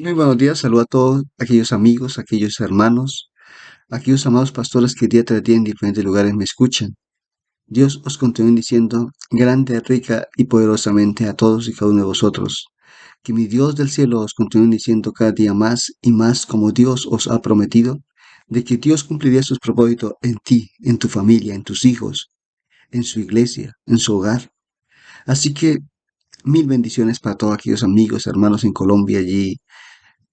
Muy buenos días, saludo a todos aquellos amigos, aquellos hermanos, aquellos amados pastores que día tras día en diferentes lugares me escuchan. Dios os continúe diciendo grande, rica y poderosamente a todos y cada uno de vosotros. Que mi Dios del cielo os continúe diciendo cada día más y más como Dios os ha prometido, de que Dios cumplirá sus propósitos en ti, en tu familia, en tus hijos, en su iglesia, en su hogar. Así que mil bendiciones para todos aquellos amigos, hermanos en Colombia allí.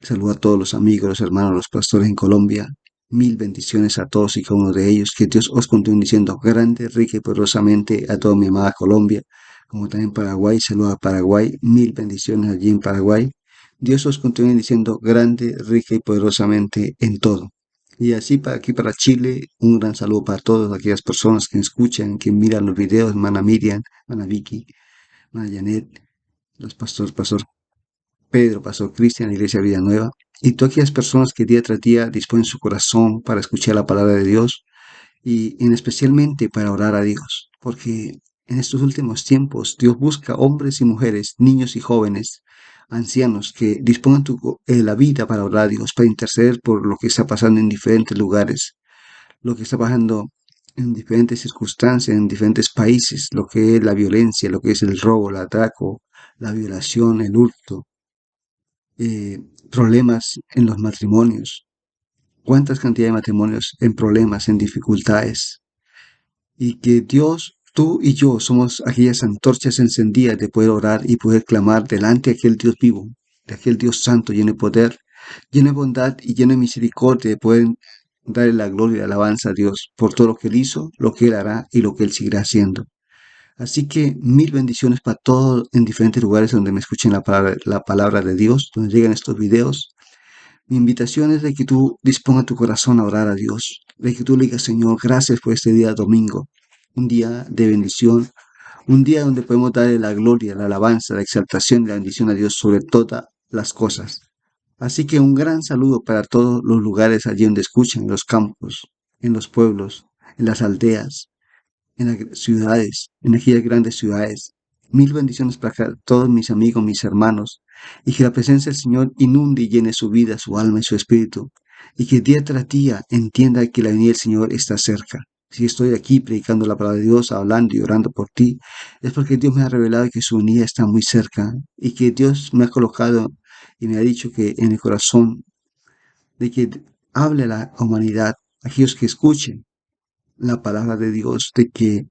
Saludo a todos los amigos, los hermanos, los pastores en Colombia. Mil bendiciones a todos y cada uno de ellos. Que Dios os continúe diciendo grande, rica y poderosamente a toda mi amada Colombia, como también Paraguay. Saludo a Paraguay. Mil bendiciones allí en Paraguay. Dios os continúe diciendo grande, rica y poderosamente en todo. Y así para aquí, para Chile, un gran saludo para todas aquellas personas que escuchan, que miran los videos, Mana Miriam, Mana Vicky, Mana Janet, los pastor Pedro, Pastor Cristian, Iglesia Vida Nueva, y todas aquellas personas que día tras día disponen su corazón para escuchar la palabra de Dios y en especialmente para orar a Dios, porque en estos últimos tiempos Dios busca hombres y mujeres, niños y jóvenes, ancianos que dispongan la vida para orar a Dios, para interceder por lo que está pasando en diferentes lugares, lo que está pasando en diferentes circunstancias, en diferentes países, lo que es la violencia, lo que es el robo, el atraco, la violación, el hurto, eh, problemas en los matrimonios. ¿Cuántas cantidades de matrimonios en problemas, en dificultades? Y que Dios, tú y yo somos aquellas antorchas encendidas de poder orar y poder clamar delante de aquel Dios vivo, de aquel Dios santo, lleno de poder, lleno de bondad y lleno de misericordia, de poder darle la gloria y la alabanza a Dios por todo lo que Él hizo, lo que Él hará y lo que Él seguirá haciendo. Así que mil bendiciones para todos en diferentes lugares donde me escuchen la palabra de Dios, donde llegan estos videos. Mi invitación es de que tú dispongas tu corazón a orar a Dios, de que tú le digas, Señor, gracias por este día domingo, un día de bendición, un día donde podemos darle la gloria, la alabanza, la exaltación y la bendición a Dios sobre todas las cosas. Así que un gran saludo para todos los lugares allí donde escuchan, en los campos, en los pueblos, en las aldeas, en las ciudades, en aquellas grandes ciudades. Mil bendiciones para todos mis amigos, mis hermanos, y que la presencia del Señor inunde y llene su vida, su alma y su espíritu, y que día tras día entienda que la venida del Señor está cerca. Si estoy aquí predicando la palabra de Dios, hablando y orando por ti, es porque Dios me ha revelado que su venida está muy cerca y que Dios me ha colocado y me ha dicho que en el corazón de que hable a la humanidad, aquellos que escuchen la palabra de Dios, de que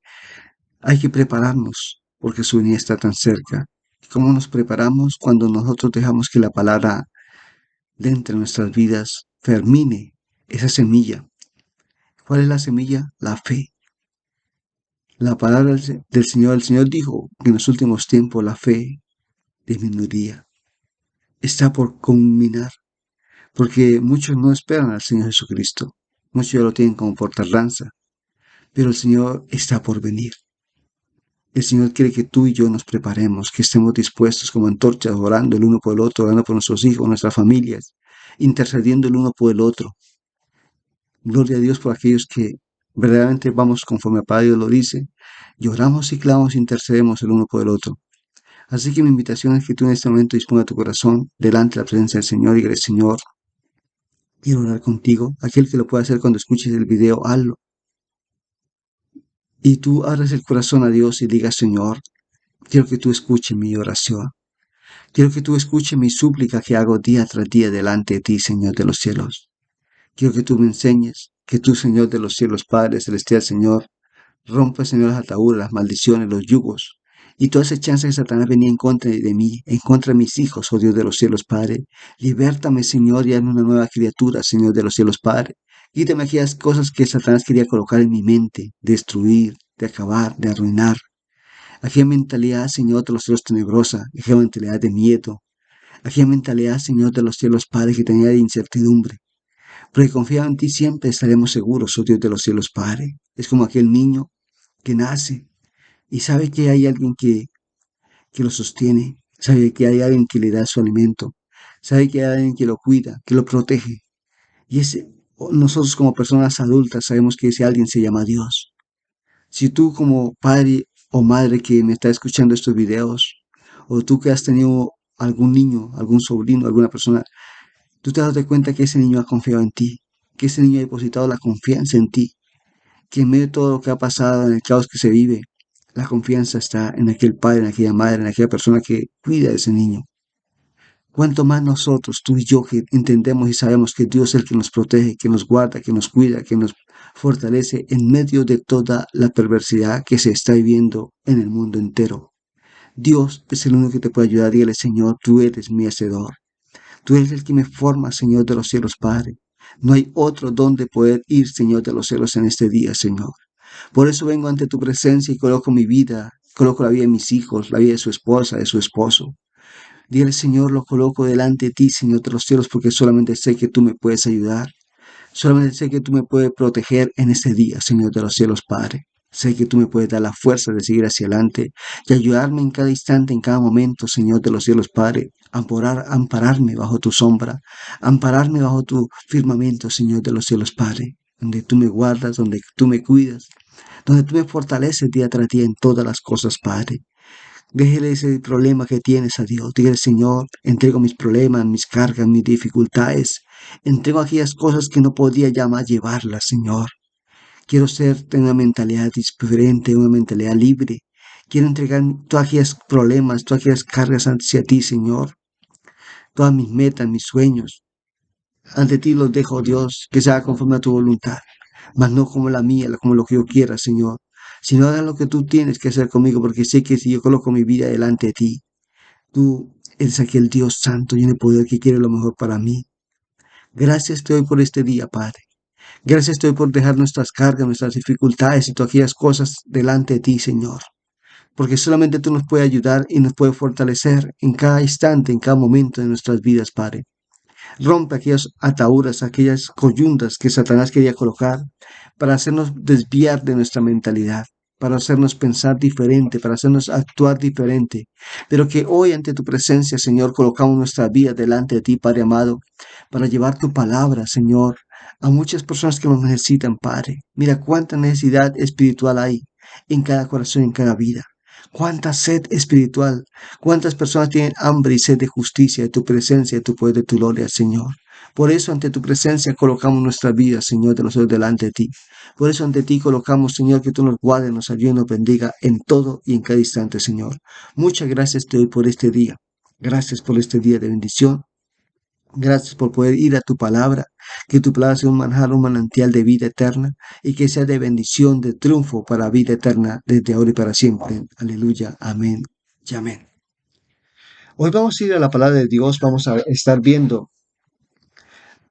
hay que prepararnos porque su venida está tan cerca. ¿Cómo nos preparamos cuando nosotros dejamos que la palabra de entre nuestras vidas germine esa semilla? ¿Cuál es la semilla? La fe. La palabra del Señor, el Señor dijo que en los últimos tiempos la fe disminuiría. Está por culminar, porque muchos no esperan al Señor Jesucristo. Muchos ya lo tienen como por tardanza, pero el Señor está por venir. El Señor quiere que tú y yo nos preparemos, que estemos dispuestos como antorchas, orando el uno por el otro, orando por nuestros hijos, nuestras familias, intercediendo el uno por el otro. Gloria a Dios por aquellos que verdaderamente vamos conforme a Padre Dios lo dice, lloramos y clamamos, intercedemos el uno por el otro. Así que mi invitación es que tú en este momento disponga tu corazón delante de la presencia del Señor y que el Señor quiero orar contigo. Aquel que lo pueda hacer cuando escuches el video, hazlo. Y tú abres el corazón a Dios y digas, Señor, quiero que tú escuches mi oración. Quiero que tú escuches mi súplica que hago día tras día delante de ti, Señor de los cielos. Quiero que tú me enseñes, que tú, Señor de los cielos, Padre celestial, Señor, rompa, Señor, las ataduras, las maldiciones, los yugos, y toda esa chance que Satanás venía en contra de mí, en contra de mis hijos, oh Dios de los cielos, Padre. Libértame, Señor, y hazme una nueva criatura, Señor de los cielos, Padre. Quítame aquellas cosas que Satanás quería colocar en mi mente, destruir, de acabar, de arruinar. Aquella mentalidad, Señor, de los cielos tenebrosa, aquella mentalidad de miedo, aquella mentalidad, Señor, de los cielos, Padre, que tenía de incertidumbre. Porque confiado en ti siempre estaremos seguros, oh Dios de los cielos, Padre. Es como aquel niño que nace y sabe que hay alguien que lo sostiene, sabe que hay alguien que le da su alimento, sabe que hay alguien que lo cuida, que lo protege. Y nosotros como personas adultas sabemos que ese alguien se llama Dios. Si tú como padre o madre que me está escuchando estos videos, o tú que has tenido algún niño, algún sobrino, alguna persona, tú te das cuenta que ese niño ha confiado en ti, que ese niño ha depositado la confianza en ti, que en medio de todo lo que ha pasado, en el caos que se vive, la confianza está en aquel padre, en aquella madre, en aquella persona que cuida de ese niño. Cuanto más nosotros, tú y yo, que entendemos y sabemos que Dios es el que nos protege, que nos guarda, que nos cuida, que nos fortalece en medio de toda la perversidad que se está viviendo en el mundo entero. Dios es el único que te puede ayudar. Dígale, Señor, tú eres mi hacedor. Tú eres el que me forma, Señor de los cielos, Padre. No hay otro donde poder ir, Señor de los cielos, en este día, Señor. Por eso vengo ante tu presencia y coloco mi vida, coloco la vida de mis hijos, la vida de su esposa, de su esposo. Dile, Señor, lo coloco delante de ti, Señor de los cielos, porque solamente sé que tú me puedes ayudar. Solamente sé que tú me puedes proteger en este día, Señor de los cielos, Padre. Sé que tú me puedes dar la fuerza de seguir hacia adelante y ayudarme en cada instante, en cada momento, Señor de los cielos, Padre. Ampararme bajo tu sombra, ampararme bajo tu firmamento, Señor de los cielos, Padre. Donde tú me guardas, donde tú me cuidas, donde tú me fortaleces día tras día en todas las cosas, Padre. Déjele ese problema que tienes a Dios. Dígale, Señor, entrego mis problemas, mis cargas, mis dificultades. Entrego aquellas cosas que no podía ya más llevarlas, Señor. Quiero tener una mentalidad diferente, una mentalidad libre. Quiero entregar todos aquellos problemas, todas aquellas cargas hacia ti, Señor. Todas mis metas, mis sueños. Ante ti los dejo, Dios, que sea conforme a tu voluntad, mas no como la mía, como lo que yo quiera, Señor. Sino haga lo que tú tienes que hacer conmigo, porque sé que si yo coloco mi vida delante de ti, tú eres aquel Dios santo y de poder que quiere lo mejor para mí. Gracias te doy por este día, Padre. Gracias te doy por dejar nuestras cargas, nuestras dificultades y todas aquellas cosas delante de ti, Señor. Porque solamente tú nos puedes ayudar y nos puedes fortalecer en cada instante, en cada momento de nuestras vidas, Padre. Rompe aquellas ataduras, aquellas coyundas que Satanás quería colocar para hacernos desviar de nuestra mentalidad, para hacernos pensar diferente, para hacernos actuar diferente. Pero que hoy ante tu presencia, Señor, colocamos nuestra vida delante de ti, Padre amado, para llevar tu palabra, Señor, a muchas personas que lo necesitan, Padre. Mira cuánta necesidad espiritual hay en cada corazón, en cada vida. Cuánta sed espiritual, cuántas personas tienen hambre y sed de justicia, de tu presencia, de tu poder, de tu gloria, Señor. Por eso ante tu presencia colocamos nuestra vida, Señor, de nosotros delante de ti. Por eso ante ti colocamos, Señor, que tú nos guardes, nos ayude, nos bendiga en todo y en cada instante, Señor. Muchas gracias te doy por este día. Gracias por este día de bendición. Gracias por poder ir a tu palabra, que tu palabra sea un manjar, un manantial de vida eterna y que sea de bendición, de triunfo para vida eterna desde ahora y para siempre. Aleluya, amén y amén. Hoy vamos a ir a la palabra de Dios, vamos a estar viendo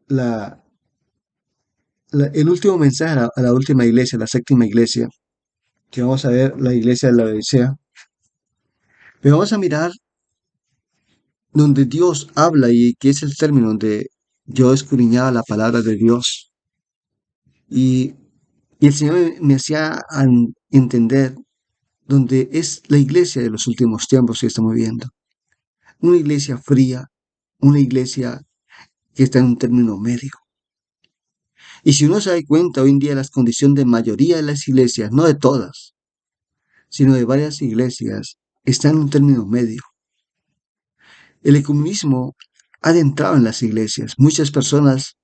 la, el último mensaje a la última iglesia, la séptima iglesia, que vamos a ver la iglesia de la Odisea. Pero vamos a mirar donde Dios habla y que es el término donde yo escudriñaba la palabra de Dios. Y el Señor me hacía entender donde es la iglesia de los últimos tiempos que estamos viendo. Una iglesia fría, una iglesia que está en un término medio. Y si uno se da cuenta hoy en día las condiciones de mayoría de las iglesias, no de todas, sino de varias iglesias, están en un término medio. El ecumenismo ha adentrado en las iglesias. Muchas personas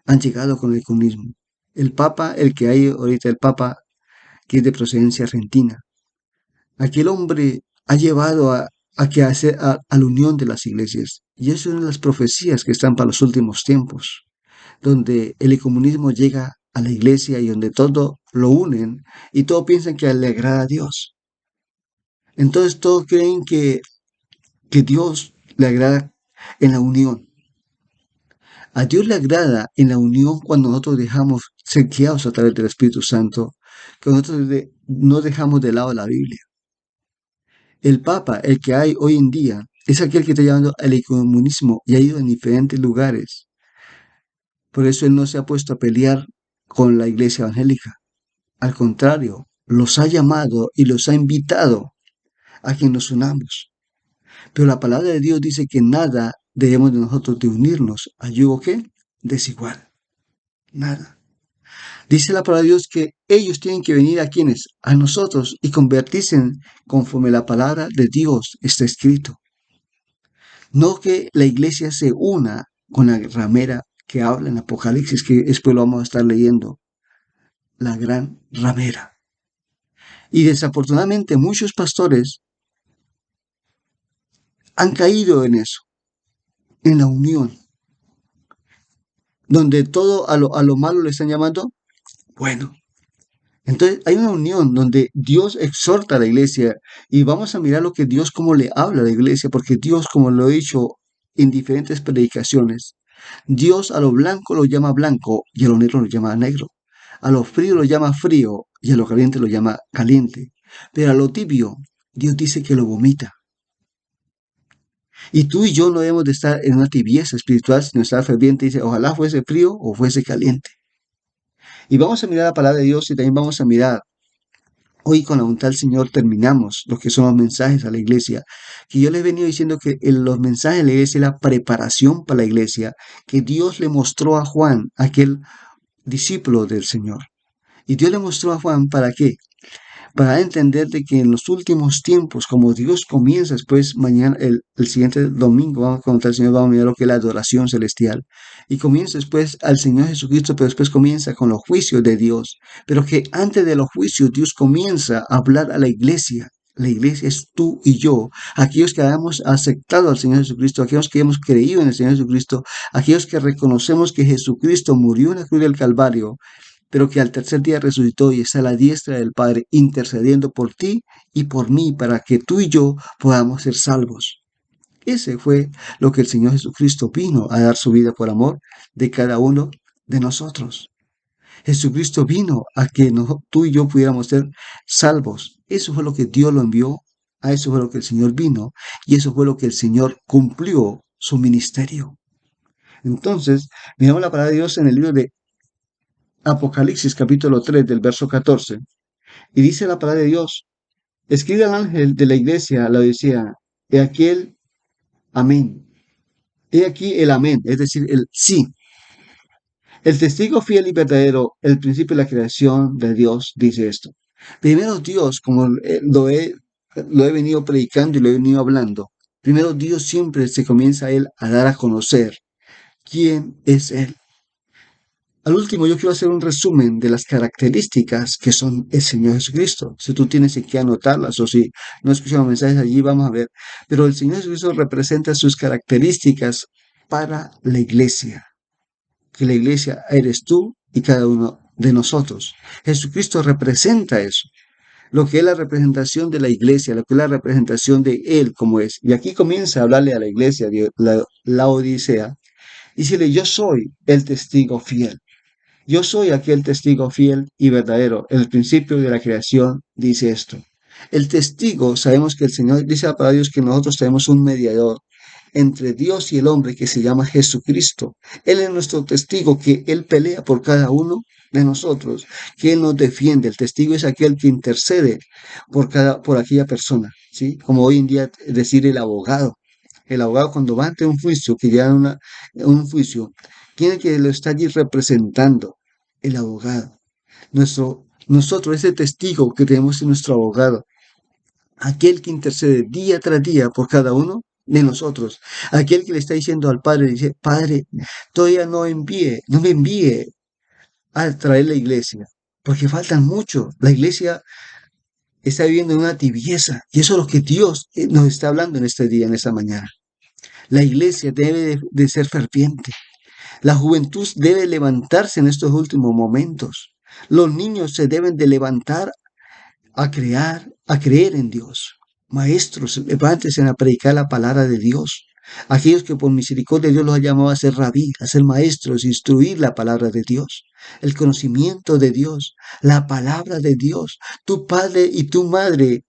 han llegado con el ecumenismo. El Papa, el que hay ahorita, el Papa que es de procedencia argentina, aquel hombre ha llevado a la unión de las iglesias. Y eso es una de las profecías que están para los últimos tiempos, donde el ecumenismo llega a la iglesia y donde todo lo unen y todos piensan que le agrada a Dios. Entonces todos creen que Dios le agrada en la unión. A Dios le agrada en la unión cuando nosotros dejamos ser guiados a través del Espíritu Santo, que nosotros no dejamos de lado la Biblia. El Papa, el que hay hoy en día, es aquel que está llevando al ecumenismo y ha ido en diferentes lugares. Por eso él no se ha puesto a pelear con la iglesia evangélica. Al contrario, los ha llamado y los ha invitado a que nos unamos. Pero la palabra de Dios dice que nada debemos de nosotros de unirnos a yugo ¿qué? Desigual. Nada. Dice la palabra de Dios que ellos tienen que venir a quienes, a nosotros, y convertirse conforme la palabra de Dios está escrito. No que la iglesia se una con la ramera que habla en Apocalipsis, que después lo vamos a estar leyendo, la gran ramera. Y desafortunadamente muchos pastores han caído en eso, en la unión, donde todo a lo malo le están llamando bueno. Entonces hay una unión donde Dios exhorta a la iglesia y vamos a mirar lo que Dios como le habla a la iglesia, porque Dios, como lo he dicho en diferentes predicaciones, Dios a lo blanco lo llama blanco y a lo negro lo llama negro. A lo frío lo llama frío y a lo caliente lo llama caliente. Pero a lo tibio, Dios dice que lo vomita. Y tú y yo no debemos de estar en una tibieza espiritual, sino estar ferviente. Dice, ojalá fuese frío o fuese caliente. Y vamos a mirar la palabra de Dios y también vamos a mirar. Hoy con la voluntad del Señor terminamos lo que son los mensajes a la iglesia. Que yo les he venido diciendo que los mensajes a la iglesia es la preparación para la iglesia que Dios le mostró a Juan, aquel discípulo del Señor. Y Dios le mostró a Juan para qué, para entender de que en los últimos tiempos, como Dios comienza después, mañana, el siguiente domingo, vamos a contar al Señor, vamos a mirar lo que es la adoración celestial. Y comienza después al Señor Jesucristo, pero después comienza con los juicios de Dios. Pero que antes de los juicios, Dios comienza a hablar a la iglesia. La iglesia es tú y yo, aquellos que hemos aceptado al Señor Jesucristo, aquellos que hemos creído en el Señor Jesucristo, aquellos que reconocemos que Jesucristo murió en la cruz del Calvario, pero que al tercer día resucitó y está a la diestra del Padre intercediendo por ti y por mí para que tú y yo podamos ser salvos. Ese fue lo que el Señor Jesucristo vino a dar su vida por amor de cada uno de nosotros. Jesucristo vino a que tú y yo pudiéramos ser salvos. Eso fue lo que Dios lo envió, a eso fue lo que el Señor vino y eso fue lo que el Señor cumplió su ministerio. Entonces, miramos la palabra de Dios en el libro de Apocalipsis capítulo 3 del verso 14. Y dice la palabra de Dios, escribe al ángel de la iglesia, la decía, he aquí el amén. He aquí el amén, es decir, el sí. El testigo fiel y verdadero, el principio de la creación de Dios, dice esto. Primero Dios, como lo he venido predicando y lo he venido hablando, primero Dios siempre se comienza a Él a dar a conocer quién es Él. Al último, yo quiero hacer un resumen de las características que son el Señor Jesucristo. Si tú tienes que anotarlas o si no escuchamos mensajes allí, vamos a ver. Pero el Señor Jesucristo representa sus características para la iglesia. Que la iglesia eres tú y cada uno de nosotros. Jesucristo representa eso. Lo que es la representación de la iglesia, lo que es la representación de Él como es. Y aquí comienza a hablarle a la iglesia, la Odisea. Dícele, yo soy el testigo fiel. Yo soy aquel testigo fiel y verdadero. El principio de la creación dice esto. El testigo, sabemos que el Señor dice para Dios que nosotros tenemos un mediador entre Dios y el hombre que se llama Jesucristo. Él es nuestro testigo, que Él pelea por cada uno de nosotros, que Él nos defiende. El testigo es aquel que intercede por aquella persona, ¿sí? Como hoy en día decir el abogado. El abogado cuando va ante un juicio, que ya un juicio, ¿quién es que lo está allí representando? El abogado. Nosotros, ese testigo que tenemos en nuestro abogado, aquel que intercede día tras día por cada uno de nosotros, aquel que le está diciendo al Padre, dice, Padre, todavía no me envíe a traer la iglesia, porque faltan mucho. La iglesia está viviendo en una tibieza y eso es lo que Dios nos está hablando en este día, en esta mañana. La iglesia debe de ser ferviente. La juventud debe levantarse en estos últimos momentos. Los niños se deben de levantar a creer en Dios. Maestros, levántense a predicar la palabra de Dios. Aquellos que por misericordia de Dios los ha llamado a ser rabí, a ser maestros, instruir la palabra de Dios, el conocimiento de Dios, la palabra de Dios. Tu padre y tu madre,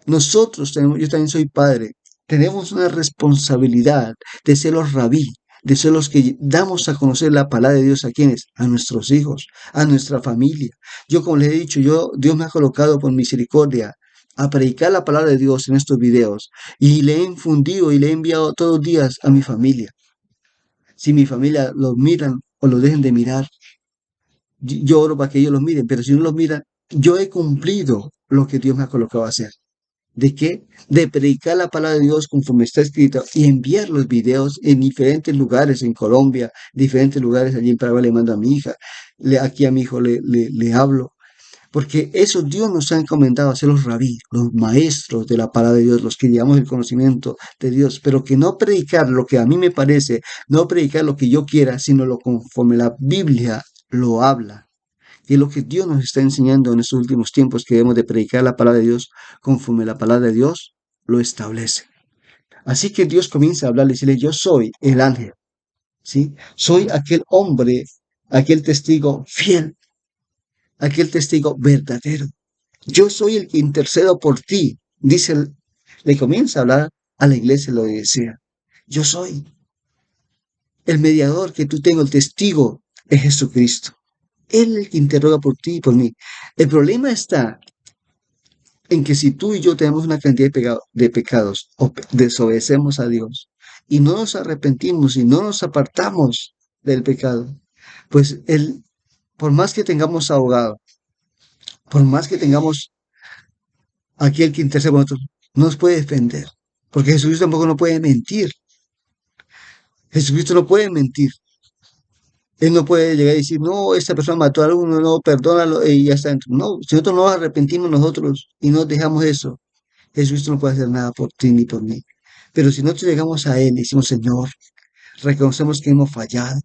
nosotros tenemos, yo también soy padre, tenemos una responsabilidad de ser los rabí, de ser los que damos a conocer la palabra de Dios a quienes, a nuestros hijos, a nuestra familia. Yo, como les he dicho, Dios me ha colocado por misericordia a predicar la palabra de Dios en estos videos y le he infundido y le he enviado todos los días a mi familia. Si mi familia los miran o los dejen de mirar, yo oro para que ellos los miren, pero si no los miran, yo he cumplido lo que Dios me ha colocado a hacer. ¿De qué? De predicar la palabra de Dios conforme está escrito y enviar los videos en diferentes lugares, en Colombia, diferentes lugares, allí en Paraguay le mando a mi hija, aquí a mi hijo le hablo, porque eso Dios nos ha encomendado a ser los rabí, los maestros de la palabra de Dios, los que llevamos el conocimiento de Dios, pero que no predicar lo que a mí me parece, no predicar lo que yo quiera, sino lo conforme la Biblia lo habla. Y es lo que Dios nos está enseñando en estos últimos tiempos, que debemos de predicar la palabra de Dios conforme la palabra de Dios lo establece. Así que Dios comienza a hablarle y decirle, yo soy el ángel, ¿sí? Soy aquel hombre, aquel testigo fiel, aquel testigo verdadero. Yo soy el que intercedo por ti, dice, le comienza a hablar a la iglesia, lo decía. Yo soy el mediador que tú tengo, el testigo es Jesucristo. Él es el que interroga por ti y por mí. El problema está en que si tú y yo tenemos una cantidad de pecados o desobedecemos a Dios y no nos arrepentimos y no nos apartamos del pecado, pues Él, por más que tengamos abogado, por más que tengamos aquel que intercede por nosotros, no nos puede defender, porque Jesucristo tampoco no puede mentir. Jesucristo no puede mentir. Él no puede llegar y decir, no, esta persona mató a alguno, no, perdónalo y ya está. No, si nosotros no nos arrepentimos nosotros y no dejamos eso, Jesucristo no puede hacer nada por ti ni por mí. Pero si nosotros llegamos a Él y decimos, Señor, reconocemos que hemos fallado.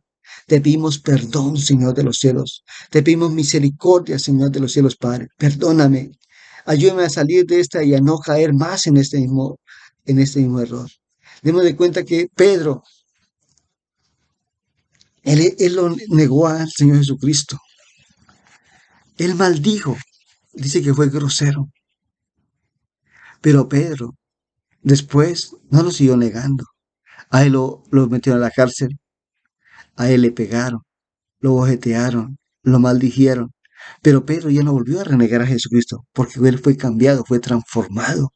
Te pedimos perdón, Señor de los cielos. Te pedimos misericordia, Señor de los cielos, Padre. Perdóname. Ayúdame a salir de esta y a no caer más en este mismo error. Demos de cuenta que Pedro, él lo negó al Señor Jesucristo. Él maldijo. Dice que fue grosero. Pero Pedro, después, no lo siguió negando. A él lo metieron a la cárcel, a él le pegaron, lo bojetearon, lo maldijeron. Pero Pedro ya no volvió a renegar a Jesucristo, porque él fue cambiado, fue transformado.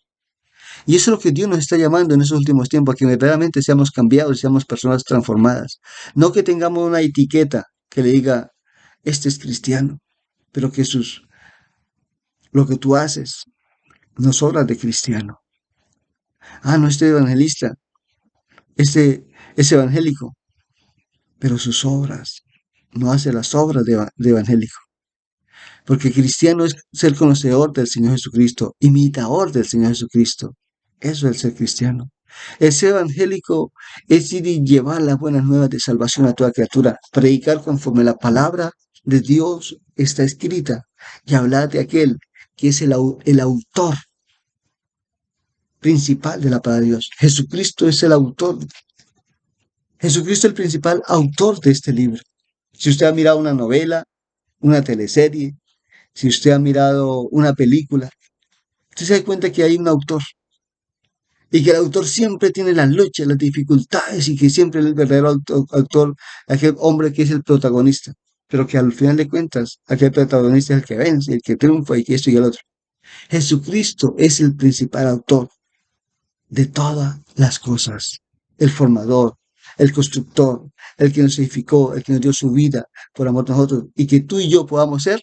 Y eso es lo que Dios nos está llamando en esos últimos tiempos, a que verdaderamente seamos cambiados, seamos personas transformadas. No que tengamos una etiqueta que le diga, este es cristiano, pero que lo que tú haces no es obra de cristiano. Ah, no, este evangelista, este es evangélico, pero sus obras no hace las obras de evangélico. Porque cristiano es ser conocedor del Señor Jesucristo, imitador del Señor Jesucristo. Eso es el ser cristiano. El ser evangélico es ir y llevar las buenas nuevas de salvación a toda criatura, predicar conforme la palabra de Dios está escrita y hablar de aquel que es el autor principal de la palabra de Dios. Jesucristo es el autor. Jesucristo es el principal autor de este libro. Si usted ha mirado una novela, una teleserie, si usted ha mirado una película, usted se da cuenta que hay un autor y que el autor siempre tiene las luchas, las dificultades y que siempre es el verdadero autor, aquel hombre que es el protagonista, pero que al final de cuentas, aquel protagonista es el que vence, el que triunfa y que esto y el otro. Jesucristo es el principal autor de todas las cosas, el formador, el constructor, el que nos edificó, el que nos dio su vida por amor a nosotros y que tú y yo podamos ser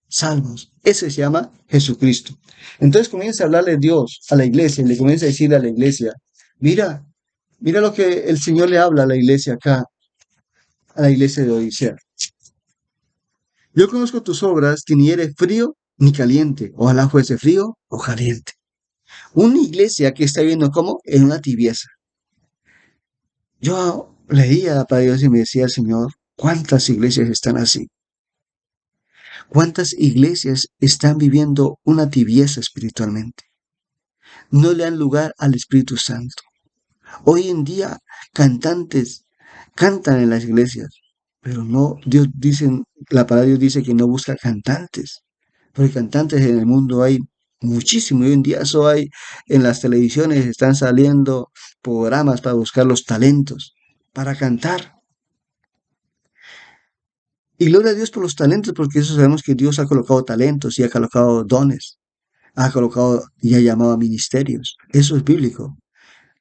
salvos. Ese se llama Jesucristo. Entonces comienza a hablarle Dios a la iglesia y le comienza a decir a la iglesia, mira, mira lo que el Señor le habla a la iglesia acá, a la iglesia de Odisea. Yo conozco tus obras, que ni eres frío ni caliente. Ojalá fuese frío o caliente. Una iglesia que está viendo como en una tibieza. Yo leía para Dios y me decía, Señor, ¿cuántas iglesias están así? ¿Cuántas iglesias están viviendo una tibieza espiritualmente? No le dan lugar al Espíritu Santo. Hoy en día cantantes cantan en las iglesias, pero no, Dios dice, la palabra de Dios dice que no busca cantantes, porque cantantes en el mundo hay muchísimo. Hoy en día eso hay en las televisiones, están saliendo programas para buscar los talentos, para cantar. Y gloria a Dios por los talentos, porque eso sabemos que Dios ha colocado talentos y ha colocado dones, ha colocado y ha llamado a ministerios. Eso es bíblico.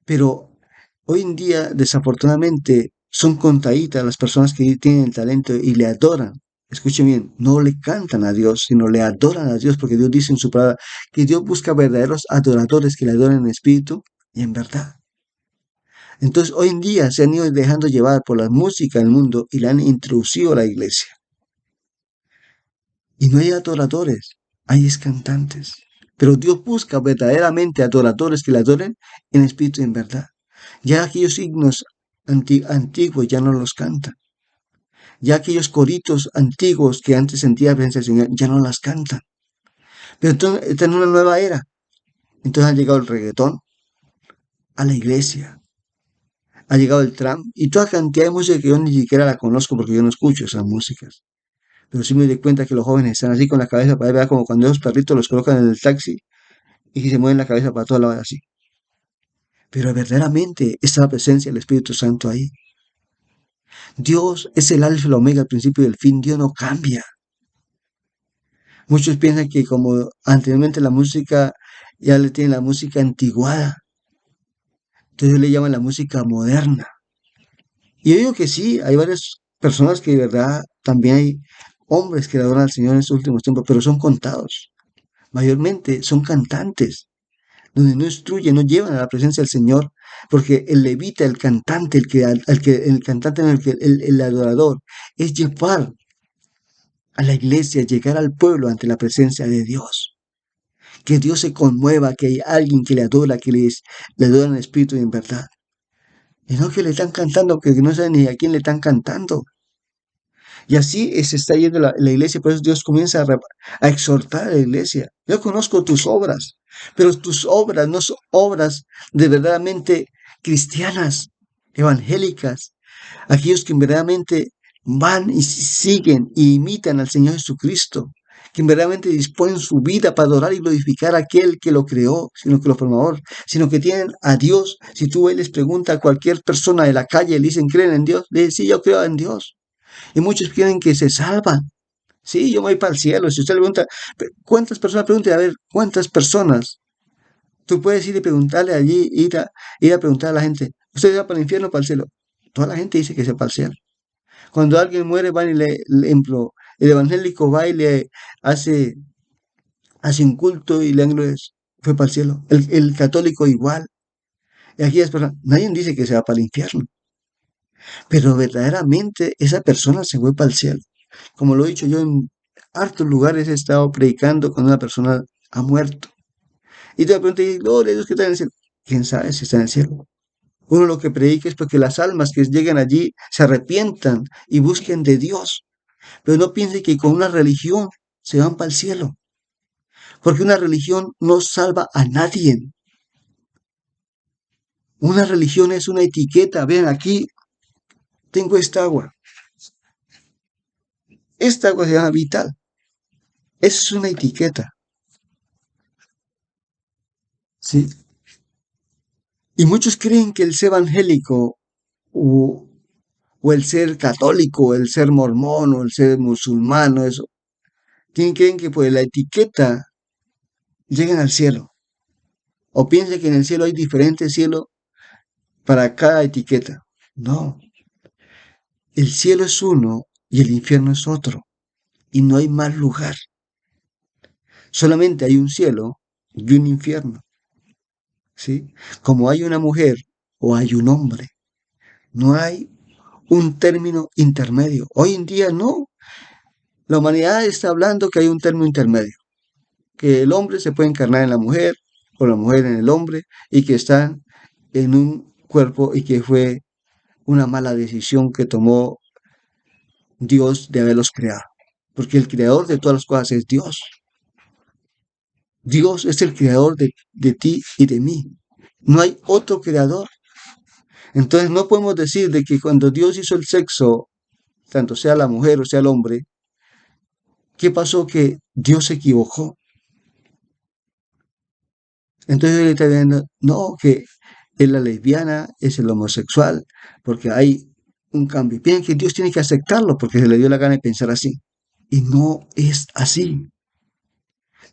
Pero hoy en día, desafortunadamente, son contaditas las personas que tienen el talento y le adoran escuchen bien, no le cantan a Dios, sino le adoran a Dios, porque Dios dice en su palabra que Dios busca verdaderos adoradores que le adoren en espíritu y en verdad. Entonces, hoy en día se han ido dejando llevar por la música del mundo y la han introducido a la iglesia. Y no hay adoradores, hay es cantantes. Pero Dios busca verdaderamente adoradores que le adoren en espíritu y en verdad. Ya aquellos signos antiguos ya no los cantan. Ya aquellos coritos antiguos que antes sentía la presencia del Señor ya no las cantan. Pero entonces está en una nueva era. Entonces ha llegado el reggaetón a la iglesia. Ha llegado el trap y toda cantidad de música que yo ni siquiera la conozco porque yo no escucho esas músicas. Pero sí me doy cuenta que los jóvenes están así con la cabeza para allá, como cuando esos perritos los colocan en el taxi y que se mueven la cabeza para todos lados así. Pero verdaderamente está la presencia del Espíritu Santo ahí. Dios es el alfa y el omega, el principio y el fin. Dios no cambia. Muchos piensan que como anteriormente la música, ya le tienen la música antiguada. Entonces le llaman la música moderna. Y yo digo que sí, hay varias personas que de verdad también hay hombres que le adoran al Señor en estos últimos tiempos, pero son contados. Mayormente son cantantes, donde no instruyen, no llevan a la presencia del Señor, porque el levita, el cantante, el cantante en el adorador, es llevar a la iglesia, llegar al pueblo ante la presencia de Dios. Que Dios se conmueva, que hay alguien que le adora, le adora en espíritu y en verdad. Y no que le están cantando, que no saben ni a quién le están cantando. Y así se está yendo la iglesia, por eso Dios comienza a exhortar a la iglesia. Yo conozco tus obras, pero tus obras no son obras de verdaderamente cristianas, evangélicas, aquellos que verdaderamente van y siguen y imitan al Señor Jesucristo, que verdaderamente disponen su vida para adorar y glorificar a aquel que lo creó, sino que lo formador, sino que tienen a Dios. Si tú les preguntas a cualquier persona de la calle, le dicen, ¿creen en Dios? Le dicen, sí, yo creo en Dios. Y muchos creen que se salvan. Sí, yo voy para el cielo. Si usted le pregunta, ¿cuántas personas? Pregunte, a ver, ¿cuántas personas? Tú puedes ir y preguntarle allí, ir a preguntar a la gente, ¿usted va para el infierno o para el cielo? Toda la gente dice que se va para el cielo. Cuando alguien muere, van y el evangélico va y le hace, hace un culto y le fue para el cielo. El católico igual. Y aquí es personas, nadie dice que se va para el infierno. Pero verdaderamente esa persona se fue para el cielo. Como lo he dicho yo en hartos lugares he estado predicando cuando una persona ha muerto. Y de repente, gloria a Dios que está en el cielo. ¿Quién sabe si está en el cielo? Uno lo que predica es porque las almas que lleguen allí se arrepientan y busquen de Dios. Pero no piense que con una religión se van para el cielo. Porque una religión no salva a nadie. Una religión es una etiqueta. Vean, aquí tengo esta agua. Esta agua se llama vital. Es una etiqueta. ¿Sí? Y muchos creen que el ser evangélico o, o el ser católico, o el ser mormón o el ser musulmán, eso, creen que por la etiqueta llegan al cielo. O piensan que en el cielo hay diferentes cielos para cada etiqueta. No, el cielo es uno y el infierno es otro. Y no hay más lugar. Solamente hay un cielo y un infierno. ¿Sí? Como hay una mujer o hay un hombre. No hay un término intermedio. Hoy en día no. La humanidad está hablando que hay un término intermedio, que el hombre se puede encarnar en la mujer o la mujer en el hombre y que están en un cuerpo y que fue una mala decisión que tomó Dios de haberlos creado. Porque el creador de todas las cosas es Dios. Dios es el creador de ti y de mí. No hay otro creador. Entonces no podemos decir de que cuando Dios hizo el sexo, tanto sea la mujer o sea el hombre, ¿qué pasó? Que Dios se equivocó. Entonces él está viendo, no, que es la lesbiana, es el homosexual, porque hay un cambio. Piensan que Dios tiene que aceptarlo porque se le dio la gana de pensar así. Y no es así.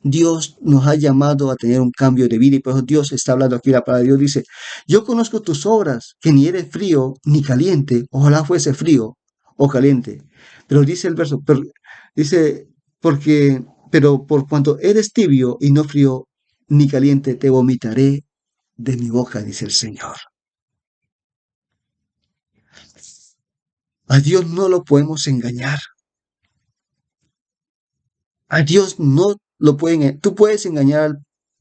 Dios nos ha llamado a tener un cambio de vida y por eso Dios está hablando aquí. La palabra de Dios dice, yo conozco tus obras, que ni eres frío ni caliente, ojalá fuese frío o caliente. Pero dice el verso, Dice, pero por cuanto eres tibio y no frío ni caliente, te vomitaré de mi boca, dice el Señor. A Dios no lo podemos engañar. A Dios no lo pueden, tú puedes engañar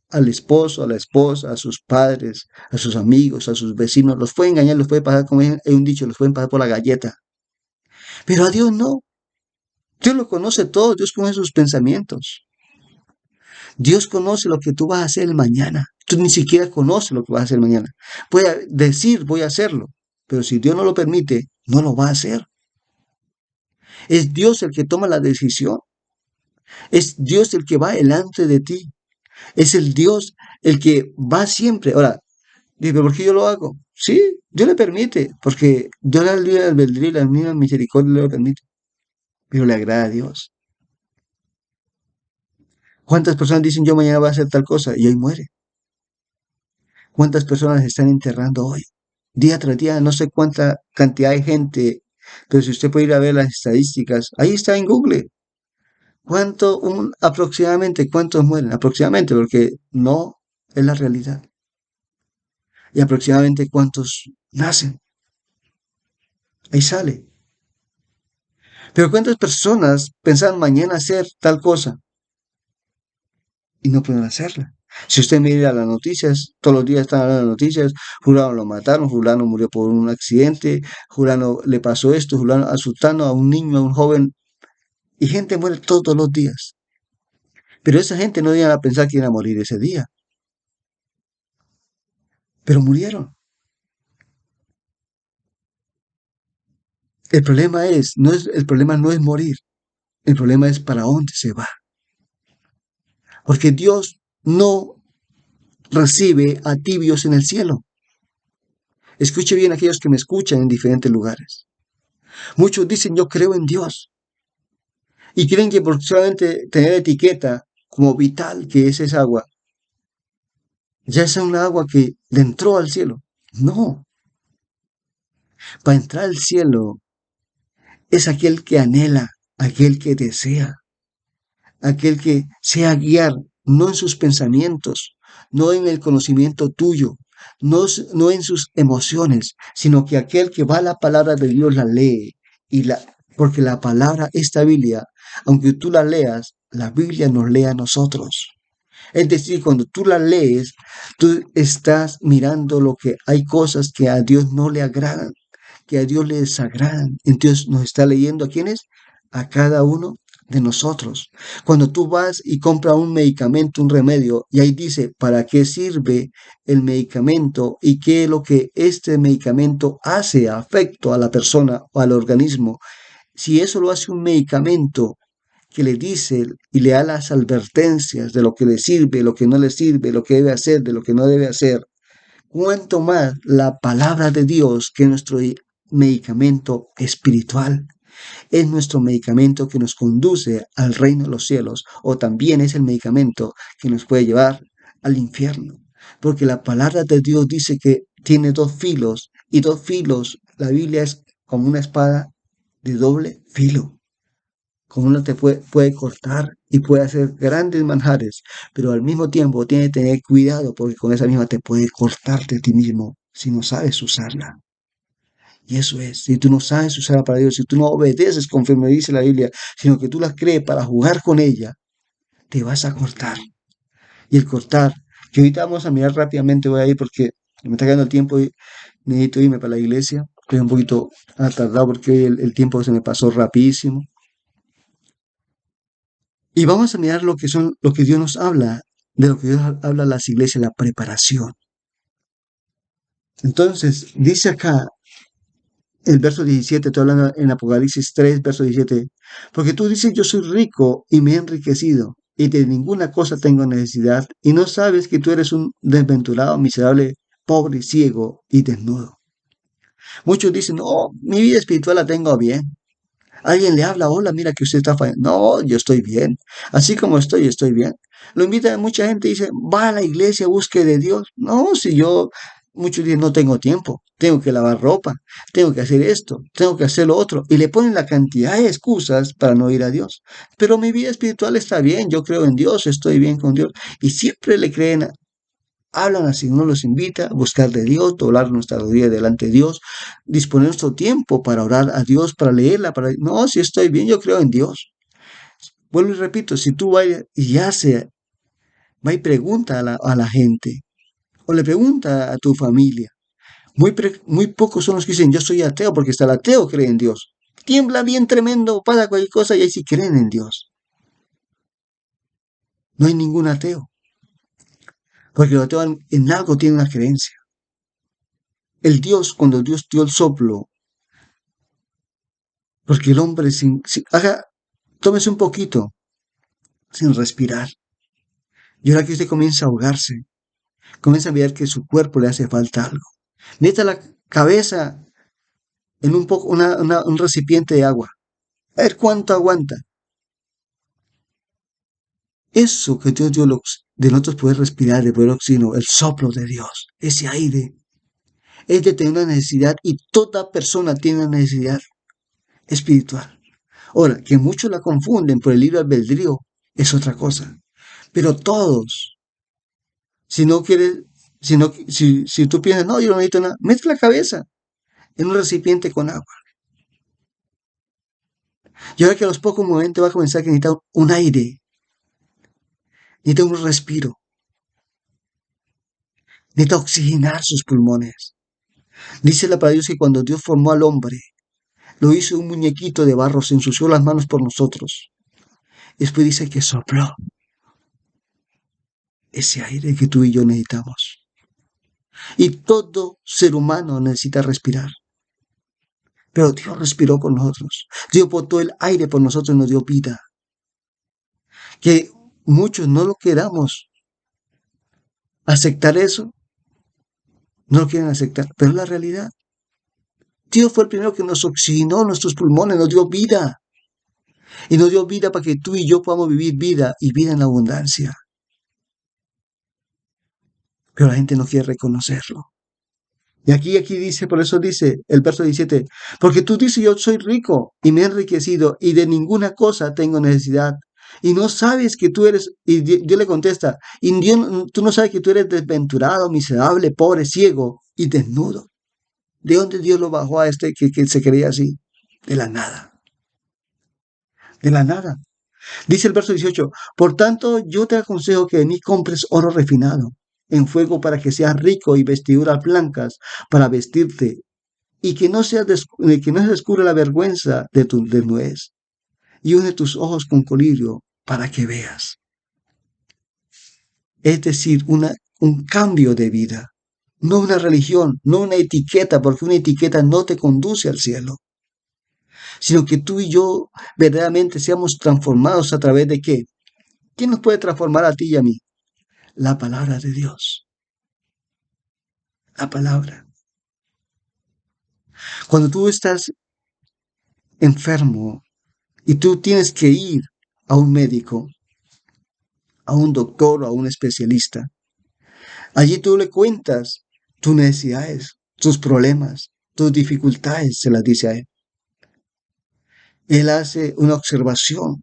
al esposo, a la esposa, a sus padres, a sus amigos, a sus vecinos, los puede engañar, los puede pasar, como hay un dicho, los pueden pasar por la galleta. Pero a Dios no. Dios lo conoce todo, Dios conoce sus pensamientos. Dios conoce lo que tú vas a hacer mañana. Tú ni siquiera conoces lo que vas a hacer mañana. Puede decir, voy a hacerlo, pero si Dios no lo permite, no lo va a hacer. Es Dios el que toma la decisión. Es Dios el que va delante de ti. Es el Dios el que va siempre. Ahora, dice, ¿por qué yo lo hago? Sí, Dios le permite, porque Dios le da el libre albedrío y la misma misericordia le lo permite, pero le agrada a Dios. ¿Cuántas personas dicen yo mañana voy a hacer tal cosa y hoy muere? ¿Cuántas personas están enterrando hoy? Día tras día, no sé cuánta cantidad de gente, pero si usted puede ir a ver las estadísticas, ahí está en Google. Aproximadamente cuántos mueren? Aproximadamente, porque no es la realidad. Y aproximadamente cuántos nacen. Ahí sale. Pero cuántas personas pensaban mañana hacer tal cosa y no pueden hacerla. Si usted mira las noticias, todos los días están hablando de noticias, fulano lo mataron, fulano murió por un accidente, fulano le pasó esto, fulano asustando a un niño, a un joven, y gente muere todos los días. Pero esa gente no iban a pensar que iban a morir ese día, pero murieron. El problema no es morir, el problema es para dónde se va. Porque Dios no recibe a tibios en el cielo. Escuche bien aquellos que me escuchan en diferentes lugares. Muchos dicen yo creo en Dios y creen que por solamente tener etiqueta como vital que es esa agua, ya es una agua que le entró al cielo. No, para entrar al cielo es aquel que anhela, aquel que desea, aquel que sea guiar, no en sus pensamientos, no en el conocimiento tuyo, no en sus emociones, sino que aquel que va a la palabra de Dios la lee porque la palabra, esta Biblia, aunque tú la leas, la Biblia nos lee a nosotros. Es decir, cuando tú la lees, tú estás mirando lo que hay cosas que a Dios no le agradan, que a Dios le desagradan. Entonces nos está leyendo a quiénes, a cada uno de nosotros. Cuando tú vas y compras un medicamento, un remedio, y ahí dice para qué sirve el medicamento y qué es lo que este medicamento hace, afecto a la persona o al organismo. Si eso lo hace un medicamento que le dice y le da las advertencias de lo que le sirve, lo que no le sirve, lo que debe hacer, de lo que no debe hacer, cuanto más la palabra de Dios, que es nuestro medicamento espiritual, es nuestro medicamento que nos conduce al reino de los cielos, o también es el medicamento que nos puede llevar al infierno. Porque la palabra de Dios dice que tiene dos filos, y dos filos, la Biblia es como una espada de doble filo. Con uno te puede cortar y puede hacer grandes manjares, pero al mismo tiempo tiene que tener cuidado porque con esa misma te puede cortarte a ti mismo si no sabes usarla. Y eso es, si tú no sabes usarla para Dios, si tú no obedeces conforme dice la Biblia, sino que tú la crees para jugar con ella, te vas a cortar. Y el cortar, que ahorita vamos a mirar rápidamente, voy a ir porque me está quedando el tiempo y necesito irme para la iglesia. Estoy un poquito atardado porque hoy el tiempo se me pasó rapidísimo. Y vamos a mirar lo que Dios nos habla, de lo que Dios habla a las iglesias, la preparación. Entonces, dice acá el verso 17, estoy hablando en Apocalipsis 3, verso 17, porque tú dices, yo soy rico y me he enriquecido, y de ninguna cosa tengo necesidad, y no sabes que tú eres un desventurado, miserable, pobre, ciego y desnudo. Muchos dicen, no, mi vida espiritual la tengo bien. Alguien le habla, hola, mira que usted está fallando. No, yo estoy bien. Así como estoy bien. Lo invita a mucha gente y dice, va a la iglesia, busque de Dios. No, si yo muchos dicen, no tengo tiempo, tengo que lavar ropa, tengo que hacer esto, tengo que hacer lo otro, y le ponen la cantidad de excusas para no ir a Dios. Pero mi vida espiritual está bien, yo creo en Dios, estoy bien con Dios, y siempre le creen, hablan así, uno los invita a buscar de Dios, doblar nuestra rodilla delante de Dios, disponer nuestro tiempo para orar a Dios, para leerla, para... No, si estoy bien, yo creo en Dios. Vuelvo y repito, si tú vayas y ya se va y pregunta a la gente, o le pregunta a tu familia, muy pocos son los que dicen yo soy ateo, porque hasta el ateo cree en Dios. Tiembla bien tremendo, pasa cualquier cosa y ahí sí creen en Dios. No hay ningún ateo, porque el ateo en algo tiene una creencia. El Dios, cuando Dios dio el soplo, porque el hombre tómese un poquito, sin respirar, y ahora que usted comienza a ahogarse, comienza a ver que su cuerpo le hace falta algo. Meta la cabeza en un recipiente de agua. A ver cuánto aguanta. Eso que Dios dio de nosotros poder respirar, de poder oxígeno, el soplo de Dios, ese aire, es de tener una necesidad y toda persona tiene una necesidad espiritual. Ahora, que muchos la confunden por el libre albedrío es otra cosa. Pero todos, si no quieres, si tú piensas, no, yo no necesito nada, mete la cabeza en un recipiente con agua. Y ahora que a los pocos momentos va a comenzar a necesitar un aire, necesita un respiro, necesita oxigenar sus pulmones. Dice la palabra de Dios que cuando Dios formó al hombre, lo hizo un muñequito de barro, se ensució las manos por nosotros. Después dice que sopló ese aire que tú y yo necesitamos. Y todo ser humano necesita respirar. Pero Dios respiró por nosotros. Dios botó el aire por nosotros y nos dio vida. Que muchos no lo queramos aceptar eso, no lo quieren aceptar, pero es la realidad. Dios fue el primero que nos oxigenó nuestros pulmones, nos dio vida. Y nos dio vida para que tú y yo podamos vivir vida y vida en abundancia. Pero la gente no quiere reconocerlo. Y aquí dice, por eso dice el verso 17, porque tú dices yo soy rico y me he enriquecido y de ninguna cosa tengo necesidad. Y no sabes que tú eres, y Dios le contesta, y tú no sabes que tú eres desventurado, miserable, pobre, ciego y desnudo. ¿De dónde Dios lo bajó a este que se creía así? De la nada. De la nada. Dice el verso 18, por tanto yo te aconsejo que de mí compres oro refinado en fuego para que seas rico y vestiduras blancas para vestirte y que no se descubra la vergüenza de tu desnudez y une tus ojos con colirio para que veas. Es decir, un cambio de vida, no una religión, no una etiqueta, porque una etiqueta no te conduce al cielo, sino que tú y yo verdaderamente seamos transformados a través de qué. ¿Quién nos puede transformar a ti y a mí? La palabra de Dios. La palabra. Cuando tú estás enfermo y tú tienes que ir a un médico, a un doctor o a un especialista, allí tú le cuentas tus necesidades, tus problemas, tus dificultades, se las dice a él. Él hace una observación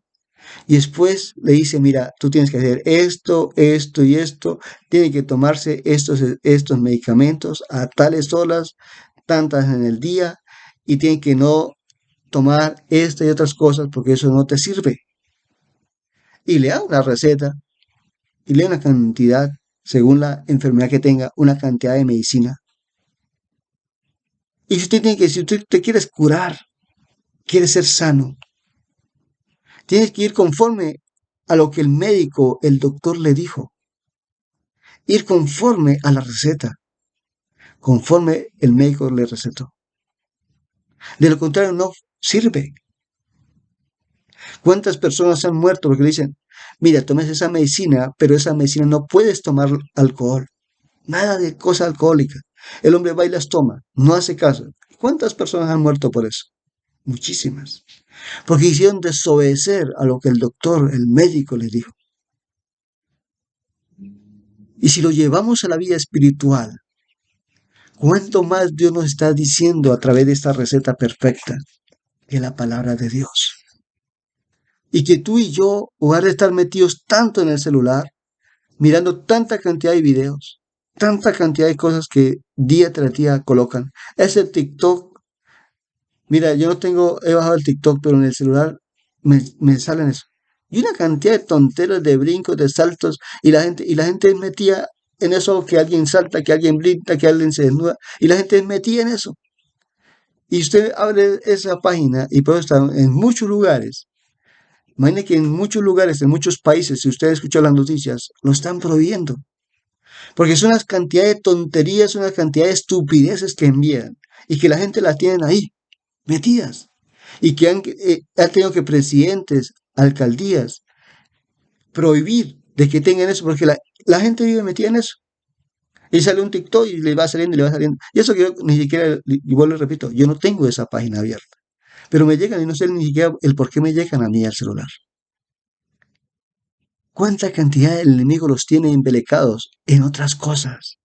y después le dice, mira, tú tienes que hacer esto, esto y esto, tiene que tomarse estos medicamentos a tales horas, tantas en el día, y tiene que no tomar esta y otras cosas porque eso no te sirve. Y le da una receta y le da una cantidad, según la enfermedad que tenga, una cantidad de medicina. Y si usted te quieres curar, quieres ser sano, tienes que ir conforme a lo que el médico, el doctor le dijo. Ir conforme a la receta, conforme el médico le recetó. De lo contrario, no sirve. ¿Cuántas personas han muerto porque le dicen, mira, tomes esa medicina, pero esa medicina no puedes tomar alcohol? Nada de cosa alcohólica. El hombre va y las toma, no hace caso. ¿Cuántas personas han muerto por eso? Muchísimas. Porque hicieron desobedecer a lo que el doctor, el médico les dijo. Y si lo llevamos a la vida espiritual, ¿Cuánto más Dios nos está diciendo a través de esta receta perfecta que la palabra de Dios? Y que tú y yo, en lugar de estar metidos tanto en el celular, mirando tanta cantidad de videos, tanta cantidad de cosas que día tras día colocan. Es el TikTok. Mira, yo no tengo, he bajado el TikTok, pero en el celular me salen eso. Y una cantidad de tonteras, de brincos, de saltos, y la gente metía en eso que alguien salta, que alguien brinca, que alguien se desnuda, y la gente metía en eso. Y usted abre esa página y puede estar en muchos lugares. Imagine que en muchos lugares, en muchos países, si usted escuchó las noticias, lo están prohibiendo. Porque es una cantidad de tonterías, una cantidad de estupideces que envían y que la gente las tienen ahí, metidas. Y que han tenido que presidentes, alcaldías, prohibir de que tengan eso, porque la gente vive metida en eso. Y sale un TikTok y le va saliendo y le va saliendo. Y eso que yo ni siquiera, y vuelvo y repito, yo no tengo esa página abierta. Pero me llegan y no sé ni siquiera el por qué me llegan a mí al celular. ¿Cuánta cantidad el enemigo los tiene embelecados en otras cosas?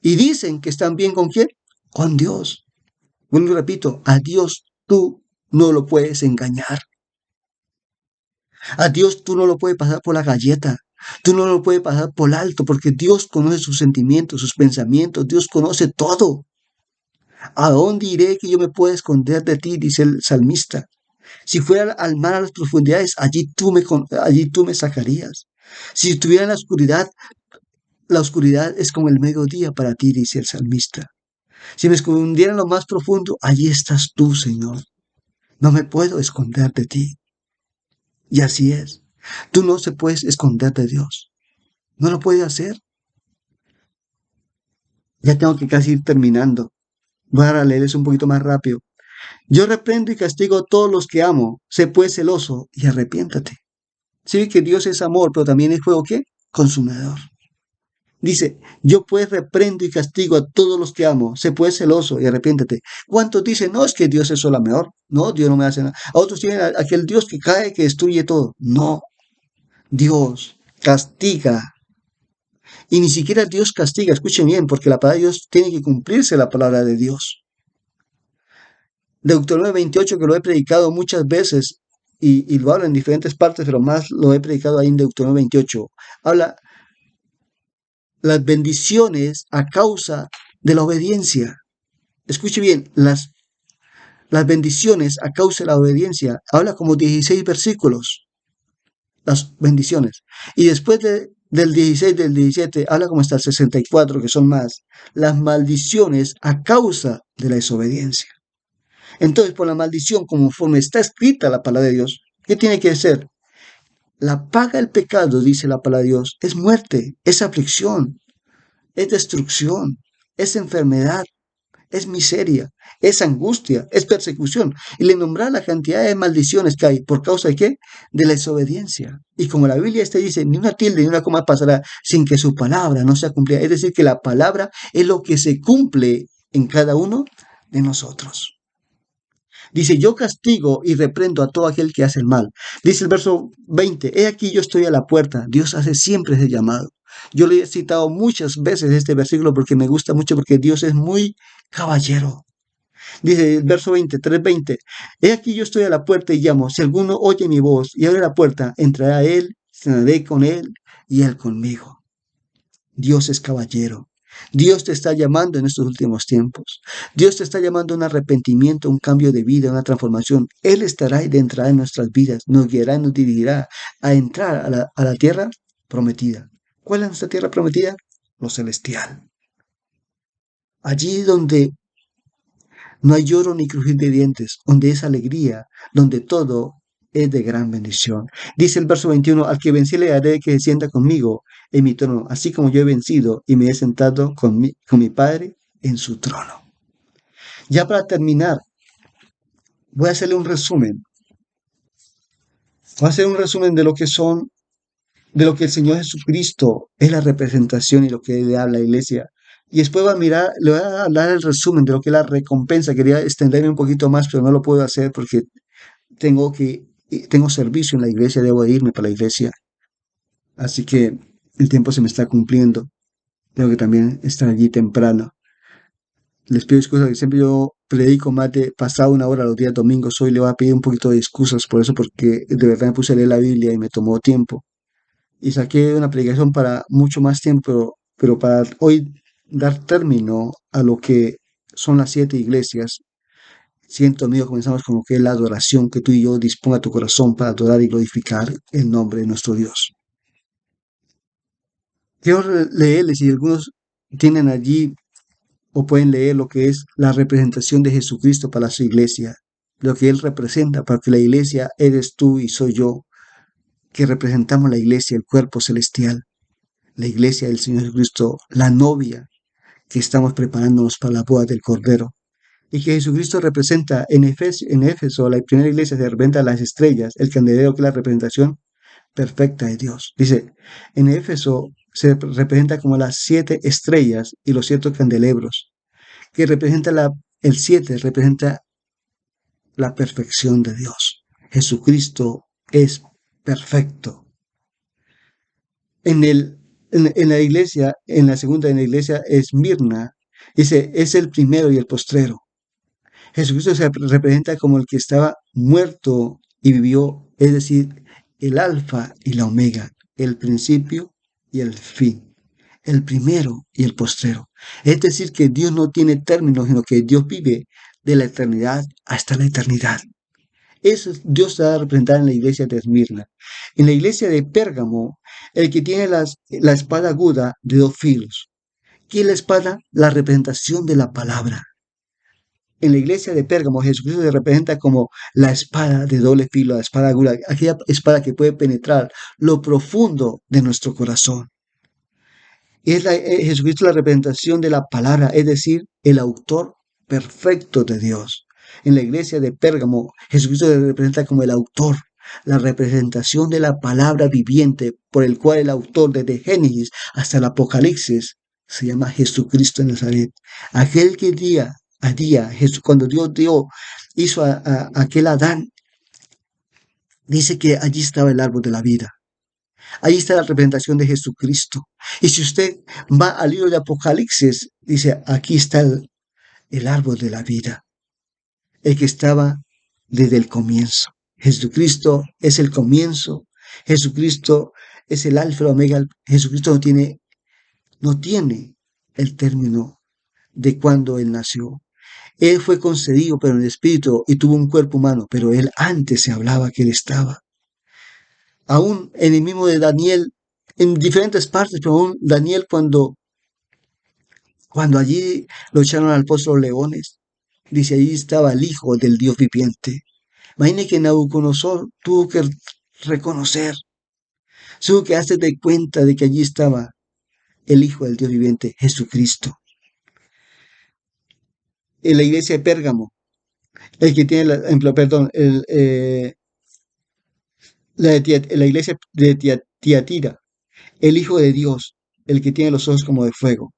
Y dicen que están bien con quién? Con Dios. Vuelvo y repito, a Dios tú no lo puedes engañar. A Dios tú no lo puedes pasar por la galleta. Tú no lo puedes pasar por alto porque Dios conoce sus sentimientos, sus pensamientos. Dios conoce todo. ¿A dónde iré que yo me pueda esconder de ti? Dice el salmista. Si fuera al mar a las profundidades, allí tú me sacarías. Si estuviera en la oscuridad es como el mediodía para ti, dice el salmista. Si me escondiera en lo más profundo, allí estás tú, Señor. No me puedo esconder de ti. Y así es. Tú no se puedes esconder de Dios. No lo puedes hacer. Ya tengo que casi ir terminando. Voy a leerles un poquito más rápido. Yo reprendo y castigo a todos los que amo. Sé pues celoso y arrepiéntate. Sí que Dios es amor, pero también es fuego, ¿qué? Consumidor. Dice, yo pues reprendo y castigo a todos los que amo. Sé pues celoso y arrepiéntete. ¿Cuántos dicen, no, es que Dios es solo mejor? No, Dios no me hace nada. A otros tienen aquel Dios que cae, que destruye todo. No, Dios castiga. Y ni siquiera Dios castiga, escuchen bien, porque la palabra de Dios tiene que cumplirse la palabra de Dios. Deuteronomio 28, que lo he predicado muchas veces, y lo hablo en diferentes partes, pero más lo he predicado ahí en Deuteronomio 28. Habla las bendiciones a causa de la obediencia. Escuche bien, las bendiciones a causa de la obediencia. Habla como 16 versículos, las bendiciones. Y después del 16, del 17, habla como hasta el 64, que son más. Las maldiciones a causa de la desobediencia. Entonces, por la maldición, conforme está escrita la palabra de Dios, ¿qué tiene que ser? La paga del pecado, dice la palabra de Dios, es muerte, es aflicción, es destrucción, es enfermedad, es miseria, es angustia, es persecución. Y le nombra la cantidad de maldiciones que hay. ¿Por causa de qué? De la desobediencia. Y como la Biblia dice, ni una tilde ni una coma pasará sin que su palabra no sea cumplida. Es decir, que la palabra es lo que se cumple en cada uno de nosotros. Dice, yo castigo y reprendo a todo aquel que hace el mal. Dice el verso 20, he aquí yo estoy a la puerta. Dios hace siempre ese llamado. Yo le he citado muchas veces este versículo porque me gusta mucho, porque Dios es muy caballero. Dice el verso 20, 3:20, he aquí yo estoy a la puerta y llamo. Si alguno oye mi voz y abre la puerta, entrará él, cenaré con él y él conmigo. Dios es caballero. Dios te está llamando en estos últimos tiempos. Dios te está llamando a un arrepentimiento, un cambio de vida, una transformación. Él estará y entrará en nuestras vidas, nos guiará y nos dirigirá a entrar a la tierra prometida. ¿Cuál es nuestra tierra prometida? Lo celestial. Allí donde no hay lloro ni crujir de dientes, donde es alegría, donde todo es de gran bendición. Dice el verso 21, al que vencí le haré que se sienta conmigo en mi trono, así como yo he vencido y me he sentado con mi Padre en su trono. Ya para terminar, voy a hacerle un resumen. Voy a hacer un resumen de lo que son, de lo que el Señor Jesucristo es la representación y lo que le habla a la iglesia. Y después le voy a hablar el resumen de lo que es la recompensa. Quería extenderme un poquito más, pero no lo puedo hacer porque tengo servicio en la iglesia, debo irme para la iglesia. Así que el tiempo se me está cumpliendo. tengo que también estar allí temprano. Les pido excusas que siempre yo predico más de pasada una hora los días domingos. Hoy le voy a pedir un poquito de excusas por eso, porque de verdad me puse a leer la Biblia y me tomó tiempo. Y saqué una predicación para mucho más tiempo, pero para hoy dar término a lo que son las 7 iglesias. Siento, amigo, comenzamos con lo que es la adoración, que tú y yo disponga tu corazón para adorar y glorificar el nombre de nuestro Dios. Quiero leerles, y algunos tienen allí o pueden leer lo que es la representación de Jesucristo para su iglesia, lo que Él representa, para que la iglesia eres tú y soy yo, que representamos la iglesia, el cuerpo celestial, la iglesia del Señor Jesucristo, la novia, que estamos preparándonos para la boda del Cordero. Y que Jesucristo representa en Éfeso, la primera iglesia se representa las estrellas, el candelero que es la representación perfecta de Dios. Dice, en Éfeso se representa como las 7 estrellas y los 7 candelebros, que representa el 7 representa la perfección de Dios. Jesucristo es perfecto. En, el, en la iglesia, en la segunda en la iglesia, Esmirna, dice, es el primero y el postrero. Jesucristo se representa como el que estaba muerto y vivió, es decir, el alfa y la omega, el principio y el fin, el primero y el postrero. Es decir, que Dios no tiene término, sino que Dios vive de la eternidad hasta la eternidad. Eso Dios se va a representar en la iglesia de Esmirna. En la iglesia de Pérgamo, el que tiene la espada aguda de 2 filos. ¿Qué es la espada? La representación de la palabra. En la iglesia de Pérgamo, Jesucristo se representa como la espada de doble filo, la espada aguda, aquella espada que puede penetrar lo profundo de nuestro corazón. Jesucristo la representación de la palabra, es decir, el autor perfecto de Dios. En la iglesia de Pérgamo, Jesucristo se representa como el autor, la representación de la palabra viviente, por el cual el autor desde Génesis hasta el Apocalipsis se llama Jesucristo de Nazaret. Aquel que día a día, cuando Dios hizo a aquel Adán, dice que allí estaba el árbol de la vida. Ahí está la representación de Jesucristo. Y si usted va al libro de Apocalipsis, dice, aquí está el árbol de la vida, el que estaba desde el comienzo. Jesucristo es el comienzo. Jesucristo es el alfa y el omega. Jesucristo no tiene el término de cuando Él nació. Él fue concebido, pero en el espíritu, y tuvo un cuerpo humano, pero Él antes se hablaba que Él estaba. Aún en el mismo de Daniel, en diferentes partes, pero aún Daniel cuando allí lo echaron al pozo de los leones, dice, allí estaba el Hijo del Dios viviente. Imagine que Nabucodonosor tuvo que reconocer, tuvo que hacerse de cuenta de que allí estaba el Hijo del Dios viviente, Jesucristo. En la iglesia de Pérgamo, el que tiene, perdón, la iglesia de Tiatira, el Hijo de Dios, el que tiene los ojos como de fuego.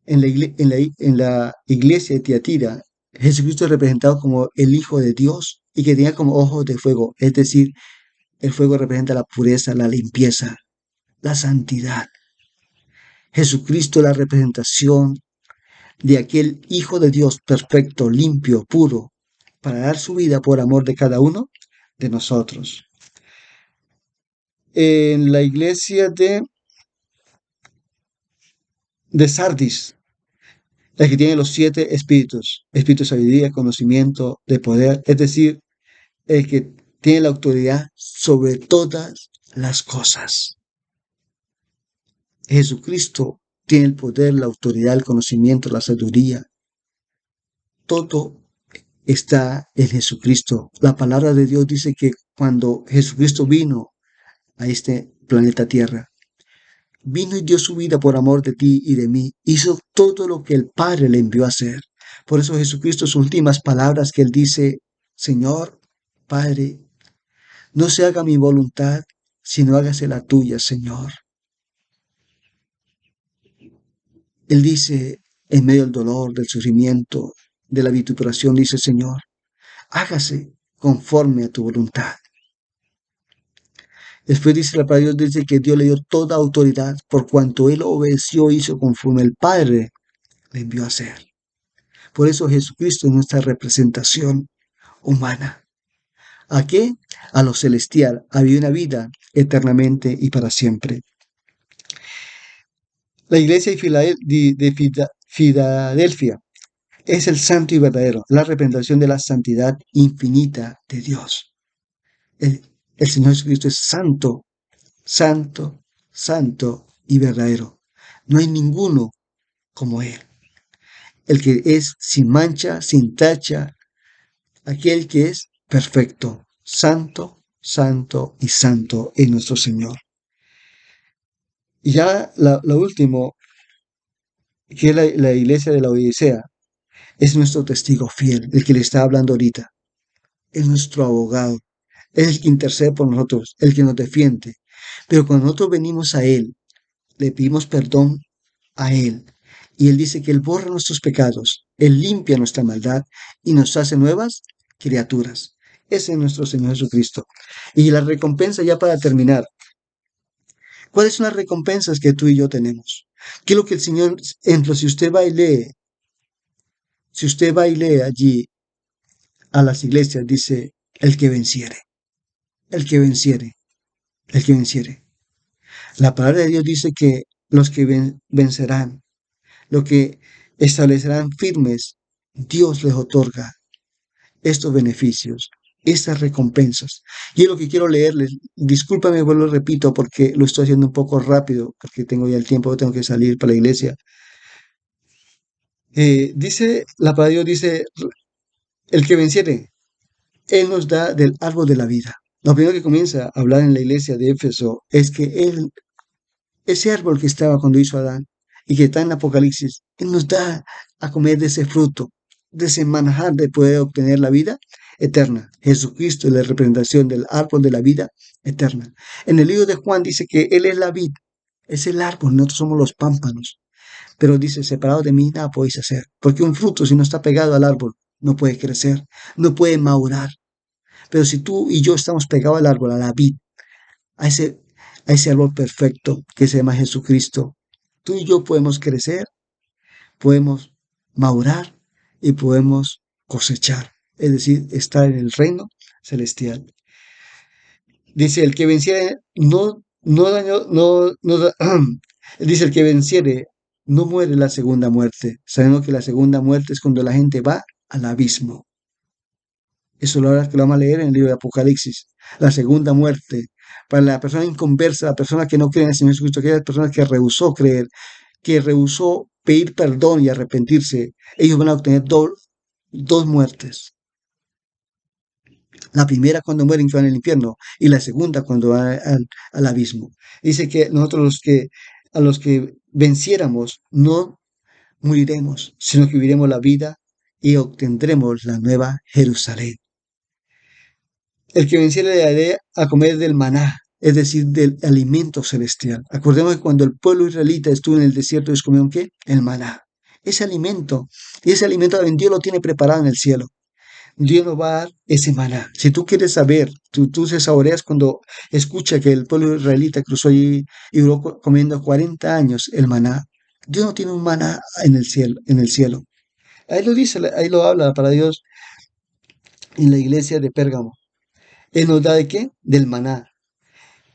En la iglesia de Tiatira, Jesucristo es representado como el Hijo de Dios y que tenía como ojos de fuego, es decir, el fuego representa la pureza, la limpieza, la santidad. Jesucristo es la representación de aquel Hijo de Dios perfecto, limpio, puro, para dar su vida por amor de cada uno de nosotros. En la iglesia de Sardis, la que tiene los 7 espíritus, espíritu de sabiduría, conocimiento, de poder, es decir, el que tiene la autoridad sobre todas las cosas. Jesucristo tiene el poder, la autoridad, el conocimiento, la sabiduría. Todo está en Jesucristo. La palabra de Dios dice que cuando Jesucristo vino a este planeta Tierra, vino y dio su vida por amor de ti y de mí. Hizo todo lo que el Padre le envió a hacer. Por eso Jesucristo, sus últimas palabras que él dice, Señor, Padre, no se haga mi voluntad, sino hágase la tuya, Señor. Él dice, en medio del dolor, del sufrimiento, de la vituperación, dice, Señor, hágase conforme a tu voluntad. Después dice la palabra de Dios, dice que Dios le dio toda autoridad por cuanto él obedeció, hizo conforme el Padre le envió a hacer. Por eso Jesucristo es nuestra representación humana. ¿A qué? A lo celestial, a vivir una vida eternamente y para siempre. La iglesia de Filadelfia es el santo y verdadero, la representación de la santidad infinita de Dios. El Señor Jesucristo es santo, santo, santo y verdadero. No hay ninguno como Él. El que es sin mancha, sin tacha, aquel que es perfecto, santo, santo y santo es nuestro Señor. Y ya lo último, que es la iglesia de la Odisea, es nuestro testigo fiel, el que le está hablando ahorita. Es nuestro abogado, es el que intercede por nosotros, el que nos defiende. Pero cuando nosotros venimos a Él, le pedimos perdón a Él. Y Él dice que Él borra nuestros pecados, Él limpia nuestra maldad y nos hace nuevas criaturas. Ese es nuestro Señor Jesucristo. Y la recompensa, ya para terminar, ¿cuáles son las recompensas que tú y yo tenemos? ¿Qué es lo que el Señor, ejemplo, si usted va y lee allí a las iglesias, dice, el que venciere, el que venciere, el que venciere. La palabra de Dios dice que los que vencerán, lo que establecerán firmes, Dios les otorga estos beneficios, estas recompensas. Y es lo que quiero leerles. Discúlpame, vuelvo y repito, porque lo estoy haciendo un poco rápido, porque tengo ya el tiempo, tengo que salir para la iglesia. Dice, la palabra de Dios dice, el que venciere, Él nos da del árbol de la vida. Lo primero que comienza a hablar en la iglesia de Éfeso es que Él, ese árbol que estaba cuando hizo Adán y que está en Apocalipsis, Él nos da a comer de ese fruto, de ese manjar de poder obtener la vida eterna. Jesucristo es la representación del árbol de la vida eterna. En el libro de Juan dice que Él es la vid, es el árbol, nosotros somos los pámpanos. Pero dice, separado de mí nada podéis hacer, porque un fruto si no está pegado al árbol no puede crecer, no puede madurar. Pero si tú y yo estamos pegados al árbol, a la vid, a ese, a ese árbol perfecto que se llama Jesucristo, tú y yo podemos crecer, podemos madurar y podemos cosechar, es decir, estar en el reino celestial. Dice, el que venciere no daño, dice, el que venciere no muere la segunda muerte, sabiendo que la segunda muerte es cuando la gente va al abismo. Eso lo que lo vamos a leer en el libro de Apocalipsis. La segunda muerte. Para la persona inconversa, la persona que no cree en el Señor Jesucristo, aquella persona que rehusó creer, que rehusó pedir perdón y arrepentirse, ellos van a obtener dos muertes. La primera cuando mueren que van al infierno y la segunda cuando van al abismo. Dice que nosotros a los que venciéramos no moriremos, sino que viviremos la vida y obtendremos la nueva Jerusalén. El que venciere le daré a comer del maná, es decir, del alimento celestial. Acordemos que cuando el pueblo israelita estuvo en el desierto, ellos comieron ¿qué? El maná. Ese alimento, y ese alimento también Dios lo tiene preparado en el cielo. Dios nos va a dar ese maná. Si tú quieres saber, tú se saboreas cuando escucha que el pueblo israelita cruzó allí y duró comiendo 40 años el maná. Dios no tiene un maná en el cielo, en el cielo. Ahí lo dice, ahí lo habla para Dios en la iglesia de Pérgamo. Él nos da de qué? Del maná.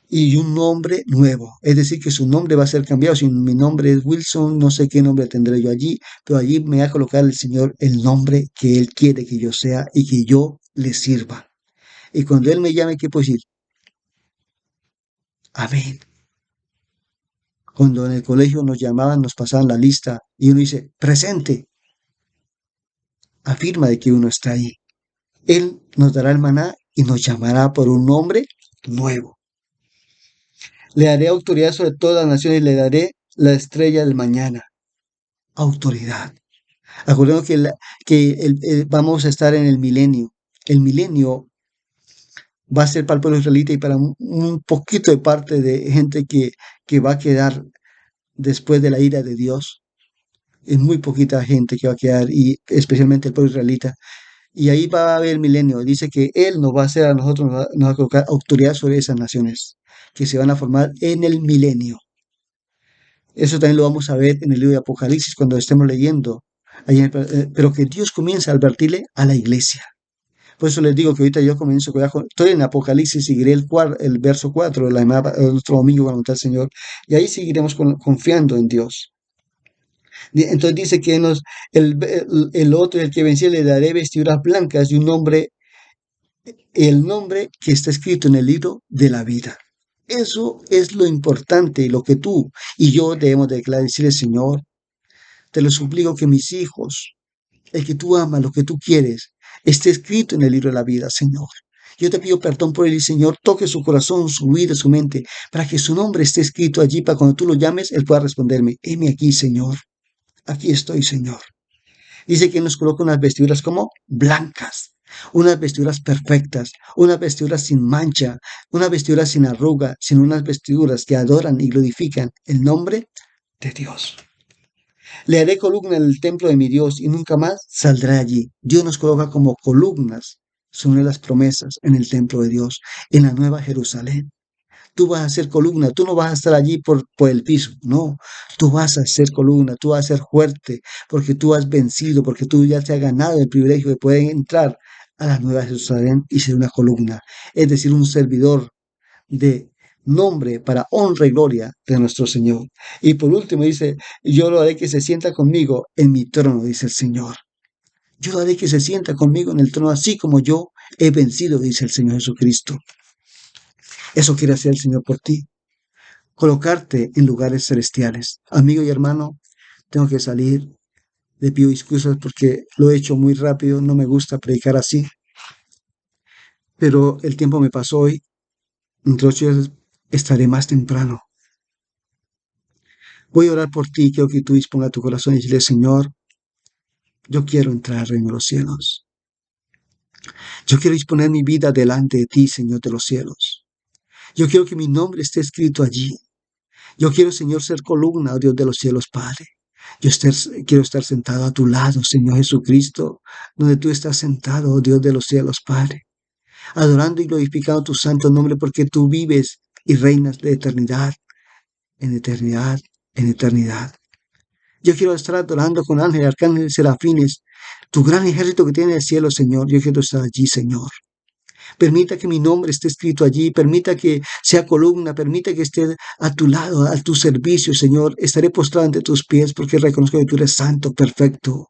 Y un nombre nuevo. Es decir, que su nombre va a ser cambiado. Si mi nombre es Wilson, no sé qué nombre tendré yo allí, pero allí me va a colocar el Señor el nombre que Él quiere que yo sea y que yo le sirva. Y cuando Él me llame, ¿qué puedo decir? Amén. Cuando en el colegio nos llamaban, nos pasaban la lista y uno dice, presente, afirma de que uno está ahí. Él nos dará el maná y nos llamará por un nombre nuevo. Le daré autoridad sobre todas las naciones y le daré la estrella del mañana. Autoridad. Acordemos que vamos a estar en el milenio. El milenio va a ser para el pueblo israelita y para un poquito de parte de gente que va a quedar después de la ira de Dios. Es muy poquita gente que va a quedar, y especialmente el pueblo israelita. Y ahí va a haber milenio. Dice que Él nos va a hacer a nosotros, nos va a colocar autoridad sobre esas naciones que se van a formar en el milenio. Eso también lo vamos a ver en el libro de Apocalipsis cuando estemos leyendo. Pero que Dios comienza a advertirle a la iglesia. Por eso les digo que ahorita yo comienzo, estoy en Apocalipsis, seguiré el verso 4 de el otro domingo cuando está el Señor. Y ahí seguiremos confiando en Dios. Entonces dice que el otro, el que venciera, le daré vestiduras blancas y un nombre, el nombre que está escrito en el libro de la vida. Eso es lo importante y lo que tú y yo debemos declarar, decirle, Señor, te lo suplico que mis hijos, el que tú amas, lo que tú quieres, esté escrito en el libro de la vida, Señor. Yo te pido perdón por él y Señor, toque su corazón, su vida, su mente, para que su nombre esté escrito allí, para cuando tú lo llames, él pueda responderme, heme aquí, Señor, aquí estoy, Señor. Dice que nos coloca unas vestiduras como blancas, unas vestiduras perfectas, unas vestiduras sin mancha, unas vestiduras sin arruga, sino unas vestiduras que adoran y glorifican el nombre de Dios. Le haré columna en el templo de mi Dios y nunca más saldrá allí. Dios nos coloca como columnas, son las promesas en el templo de Dios, en la nueva Jerusalén. Tú vas a ser columna, tú no vas a estar allí por el piso, no, tú vas a ser columna, tú vas a ser fuerte, porque tú has vencido, porque tú ya te has ganado el privilegio de poder entrar a la nueva Jerusalén y ser una columna, es decir, un servidor de nombre para honra y gloria de nuestro Señor. Y por último dice, yo lo haré que se sienta conmigo en mi trono, dice el Señor. Yo lo haré que se sienta conmigo en el trono, así como yo he vencido, dice el Señor Jesucristo. Eso quiere hacer el Señor por ti, colocarte en lugares celestiales. Amigo y hermano, tengo que salir. Le pido excusas porque lo he hecho muy rápido, no me gusta predicar así, pero el tiempo me pasó hoy. Entre 8 horas estaré más temprano. Voy a orar por ti, quiero que tú dispongas tu corazón y decirle, Señor, yo quiero entrar al reino de los cielos. Yo quiero disponer mi vida delante de ti, Señor de los cielos. Yo quiero que mi nombre esté escrito allí. Yo quiero, Señor, ser columna, oh Dios de los cielos, Padre. Quiero estar sentado a tu lado, Señor Jesucristo, donde tú estás sentado, oh Dios de los cielos, Padre, adorando y glorificando tu santo nombre, porque tú vives y reinas de eternidad, en eternidad, en eternidad. Yo quiero estar adorando con ángeles, arcángeles, serafines, tu gran ejército que tiene el cielo, Señor. Yo quiero estar allí, Señor. Permita que mi nombre esté escrito allí, permita que sea columna, permita que esté a tu lado, a tu servicio, Señor. Estaré postrado ante tus pies porque reconozco que tú eres santo, perfecto.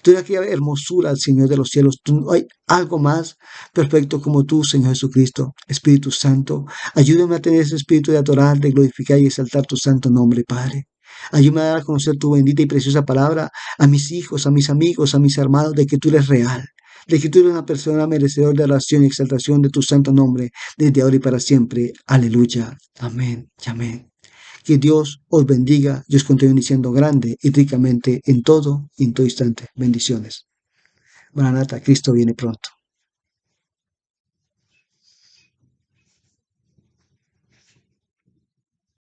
Tú eres aquella hermosura, Señor de los cielos. No hay algo más perfecto como tú, Señor Jesucristo. Espíritu Santo, ayúdame a tener ese espíritu de adorar, de glorificar y exaltar tu santo nombre, Padre. Ayúdame a dar a conocer tu bendita y preciosa palabra a mis hijos, a mis amigos, a mis hermanos, de que tú eres real, de que tú eres una persona merecedora de oración y exaltación de tu santo nombre, desde ahora y para siempre. Aleluya. Amén y amén. Que Dios os bendiga y os continúe diciendo grande y ricamente en todo instante. Bendiciones. Maranata, Cristo viene pronto.